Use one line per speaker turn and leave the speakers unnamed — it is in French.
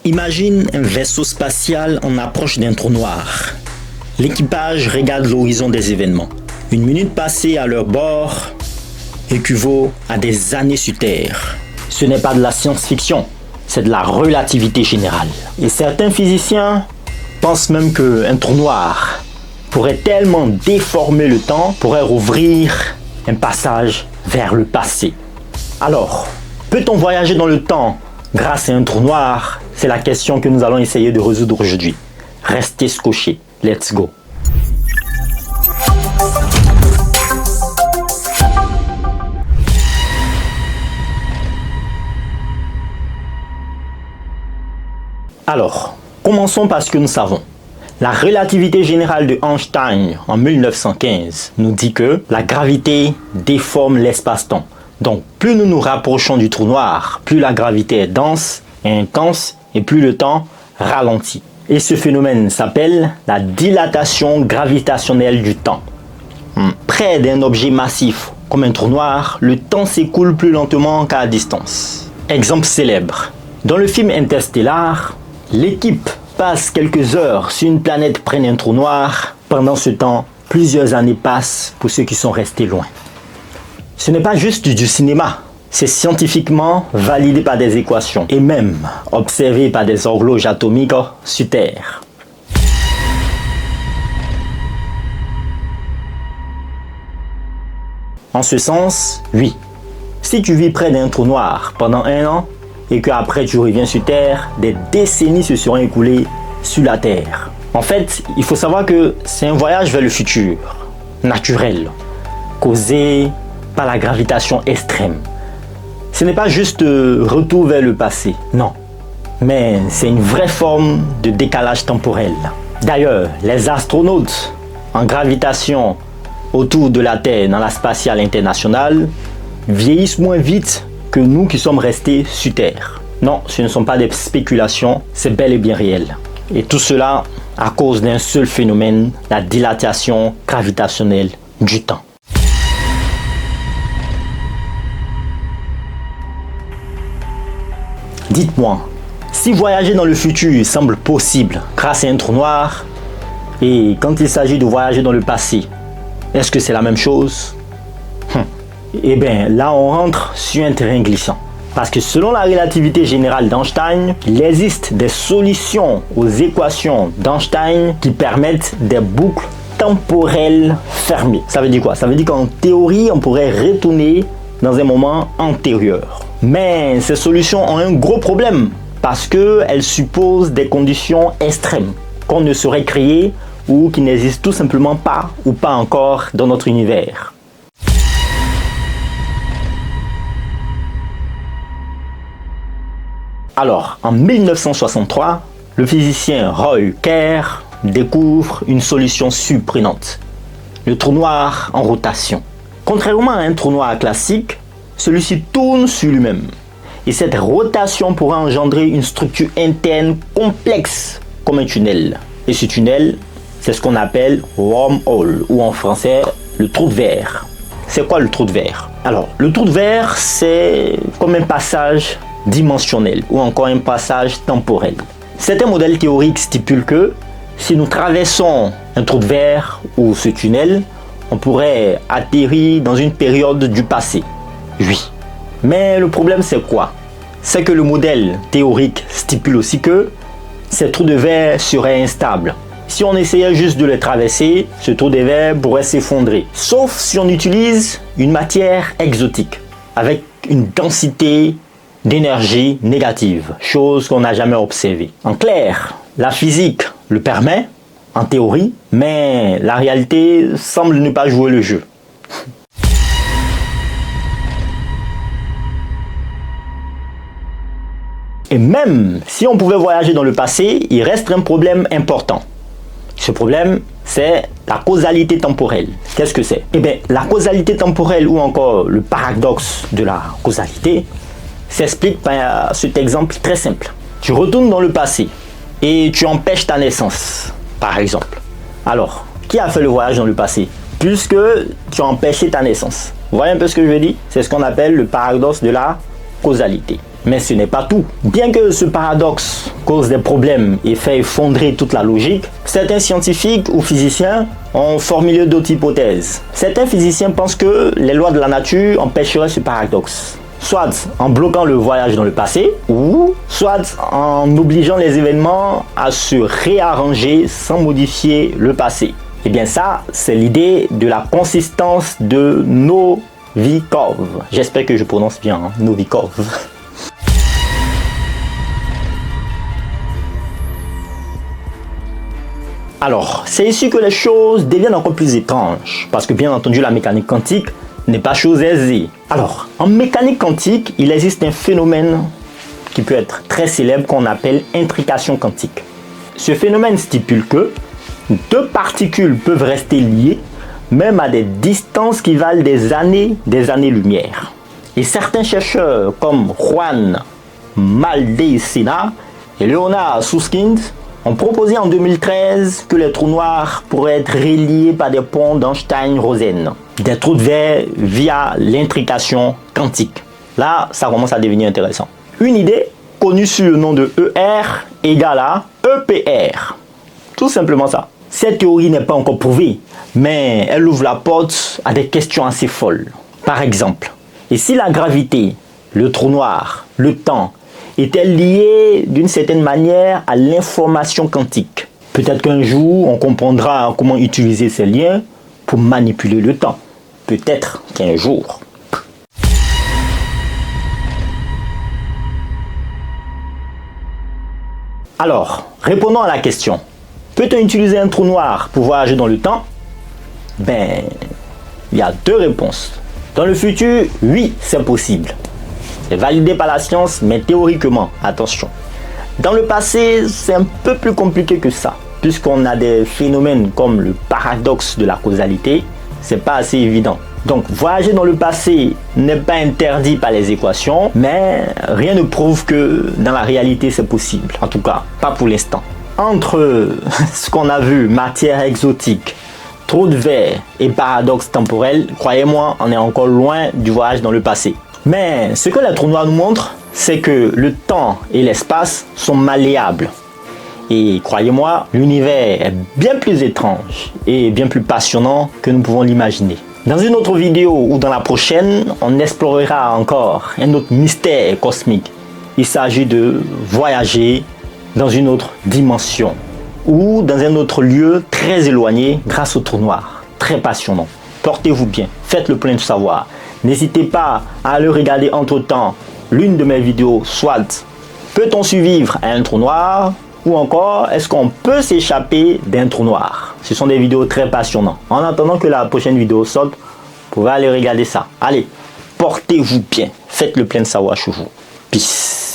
Imagine un vaisseau spatial en approche d'un trou noir. L'équipage regarde l'horizon des événements. Une minute passée à leur bord équivaut à des années sur Terre. Ce n'est pas de la science-fiction, c'est de la relativité générale. Et certains physiciens pensent même qu'un trou noir pourrait tellement déformer le temps, pourrait rouvrir un passage vers le passé. Alors, peut-on voyager dans le temps grâce à un trou noir? C'est la question que nous allons essayer de résoudre aujourd'hui. Restez scotchés. Let's go. Alors, commençons par ce que nous savons. La relativité générale de Einstein en 1915 nous dit que la gravité déforme l'espace-temps. Donc, plus nous nous rapprochons du trou noir, plus la gravité est dense et intense et plus le temps ralentit. Et ce phénomène s'appelle la dilatation gravitationnelle du temps. Près d'un objet massif comme un trou noir, le temps s'écoule plus lentement qu'à distance. Exemple célèbre. Dans le film Interstellar, l'équipe passe quelques heures sur une planète près d'un trou noir. Pendant ce temps, plusieurs années passent pour ceux qui sont restés loin. Ce n'est pas juste du cinéma. C'est scientifiquement validé par des équations et même observé par des horloges atomiques sur Terre. En ce sens, oui. Si tu vis près d'un trou noir pendant 1 an et qu'après tu reviens sur Terre, des décennies se seront écoulées sur la Terre. En fait, il faut savoir que c'est un voyage vers le futur, naturel, causé par la gravitation extrême. Ce n'est pas juste retour vers le passé, non. Mais c'est une vraie forme de décalage temporel. D'ailleurs, les astronautes en gravitation autour de la Terre dans la spatiale internationale vieillissent moins vite que nous qui sommes restés sur Terre. Non, ce ne sont pas des spéculations, c'est bel et bien réel. Et tout cela à cause d'un seul phénomène, la dilatation gravitationnelle du temps. Dites-moi, si voyager dans le futur semble possible grâce à un trou noir, et quand il s'agit de voyager dans le passé, est-ce que c'est la même chose? Eh bien, là on rentre sur un terrain glissant. Parce que selon la relativité générale d'Einstein, il existe des solutions aux équations d'Einstein qui permettent des boucles temporelles fermées. Ça veut dire quoi? Ça veut dire qu'en théorie, on pourrait retourner dans un moment antérieur. Mais ces solutions ont un gros problème parce qu'elles supposent des conditions extrêmes qu'on ne saurait créer ou qui n'existent tout simplement pas ou pas encore dans notre univers. Alors, en 1963, le physicien Roy Kerr découvre une solution surprenante, le trou noir en rotation. Contrairement à un trou noir classique, celui-ci tourne sur lui-même. Et cette rotation pourra engendrer une structure interne complexe comme un tunnel. Et ce tunnel, c'est ce qu'on appelle wormhole, ou en français, le trou de verre. C'est quoi le trou de verre? Alors, le trou de verre, c'est comme un passage dimensionnel ou encore un passage temporel. Certains modèles théoriques stipulent que si nous traversons un trou de verre ou ce tunnel, on pourrait atterrir dans une période du passé. Oui. Mais le problème c'est quoi? C'est que le modèle théorique stipule aussi que ces trous de verre seraient instables. Si on essayait juste de les traverser, ce trou de verre pourrait s'effondrer. Sauf si on utilise une matière exotique, avec une densité d'énergie négative, chose qu'on n'a jamais observée. En clair, la physique le permet, en théorie, mais la réalité semble ne pas jouer le jeu. Et même si on pouvait voyager dans le passé, il reste un problème important. Ce problème, c'est la causalité temporelle. Qu'est-ce que c'est? Eh bien, la causalité temporelle ou encore le paradoxe de la causalité s'explique par cet exemple très simple. Tu retournes dans le passé et tu empêches ta naissance, par exemple. Alors, qui a fait le voyage dans le passé? Puisque tu as empêché ta naissance. Vous voyez un peu ce que je veux dire? C'est ce qu'on appelle le paradoxe de la causalité. Mais ce n'est pas tout. Bien que ce paradoxe cause des problèmes et fait effondrer toute la logique, certains scientifiques ou physiciens ont formulé d'autres hypothèses. Certains physiciens pensent que les lois de la nature empêcheraient ce paradoxe. Soit en bloquant le voyage dans le passé, ou soit en obligeant les événements à se réarranger sans modifier le passé. Et bien ça, c'est l'idée de la consistance de Novikov. J'espère que je prononce bien, hein, Novikov. Alors, c'est ici que les choses deviennent encore plus étranges, parce que bien entendu la mécanique quantique n'est pas chose aisée. Alors, en mécanique quantique, il existe un phénomène qui peut être très célèbre qu'on appelle intrication quantique. Ce phénomène stipule que deux particules peuvent rester liées même à des distances qui valent des années-lumière. Et certains chercheurs comme Juan Maldacena et Leonard Susskind ont proposé en 2013 que les trous noirs pourraient être reliés par des ponts d'Einstein-Rosen, des trous de verre via l'intrication quantique. Là, ça commence à devenir intéressant. Une idée connue sous le nom de ER égale à EPR. Tout simplement ça. Cette théorie n'est pas encore prouvée, mais elle ouvre la porte à des questions assez folles. Par exemple, et si la gravité, le trou noir, le temps étaient liés d'une certaine manière à l'information quantique? Peut-être qu'un jour, on comprendra comment utiliser ces liens pour manipuler le temps. Peut-être qu'un jour. Alors, répondons à la question. Peut-on utiliser un trou noir pour voyager dans le temps? Ben, il y a deux réponses. Dans le futur, oui, c'est possible. C'est validé par la science, mais théoriquement, attention. Dans le passé, c'est un peu plus compliqué que ça, puisqu'on a des phénomènes comme le paradoxe de la causalité, c'est pas assez évident. Donc, voyager dans le passé n'est pas interdit par les équations, mais rien ne prouve que dans la réalité c'est possible. En tout cas, pas pour l'instant. Entre ce qu'on a vu, matière exotique, trou de verre et paradoxe temporel, croyez-moi, on est encore loin du voyage dans le passé. Mais ce que les trous noirs nous montrent, c'est que le temps et l'espace sont malléables. Et croyez-moi, l'univers est bien plus étrange et bien plus passionnant que nous pouvons l'imaginer. Dans une autre vidéo ou dans la prochaine, on explorera encore un autre mystère cosmique. Il s'agit de voyager dans une autre dimension ou dans un autre lieu très éloigné grâce au trou noir. Très passionnant. Portez-vous bien, faites le plein de savoir. N'hésitez pas à le regarder entre-temps l'une de mes vidéos, soit peut-on survivre à un trou noir ou encore est-ce qu'on peut s'échapper d'un trou noir. Ce sont des vidéos très passionnantes. En attendant que la prochaine vidéo sorte, vous pouvez aller regarder ça. Allez, portez-vous bien, faites le plein de savoir chez vous. Peace.